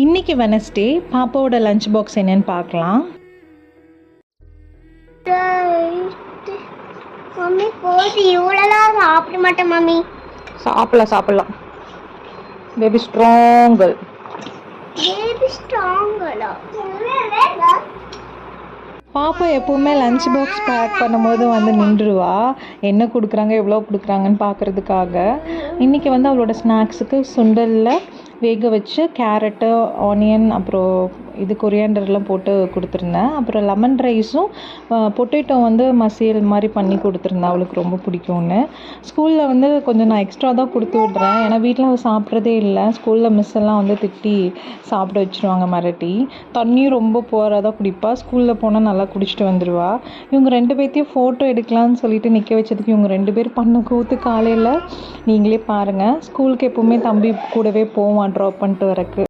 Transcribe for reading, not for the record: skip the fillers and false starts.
இன்னைக்கு வெனஸ்டே பாப்பாவோட lunch box என்னன்னு பார்க்கலாம். மம்மி போது இவ்வளோலாம் சாப்பிட மாட்டேன் மம்மி. சாப்பிடலாம் பேபி ஸ்ட்ராங்கல். பேபி ஸ்ட்ராங்கலா? பாப்பா எப்போவுமே லஞ்ச் பாக்ஸ் பேக் பண்ணும்போது வந்து நின்றுவா, என்ன கொடுக்குறாங்க எவ்வளோ கொடுக்குறாங்கன்னு பார்க்குறதுக்காக. இன்றைக்கி வந்து அவளோட ஸ்நாக்ஸுக்கு சுண்டலில் வேக வச்சு கேரட்டு, ஆனியன், அப்புறம் இது கொரியாண்டர்லாம் போட்டு கொடுத்துருந்தேன். அப்புறம் லெமன் ரைஸும் பொட்டேட்டோ வந்து மசியல் மாதிரி பண்ணி கொடுத்துருந்தேன், அவளுக்கு ரொம்ப பிடிக்கும்னு. ஸ்கூலில் வந்து கொஞ்சம் நான் எக்ஸ்ட்ரா தான் கொடுத்து விட்றேன், ஏன்னா வீட்டில் அவள் சாப்பிட்றதே இல்லை. ஸ்கூலில் மிஸ் எல்லாம் வந்து திட்டி சாப்பிட வச்சுருவாங்க மிரட்டி. தண்ணியும் ரொம்ப போராக தான் குடிப்பா, ஸ்கூலில் போனால் நல்லா குடிச்சிட்டு வந்துடுவா. இவங்க 2 பேர்த்தையும் ஃபோட்டோ எடுக்கலான்னு சொல்லிட்டு நிற்க வச்சதுக்கு இவங்க 2 பேர் பண்ண கூத்து காலையில் நீங்களே பாருங்கள். ஸ்கூலுக்கு எப்போவுமே தம்பி கூடவே போவான் ட்ராப் பண்ணிட்டு வரக்கு.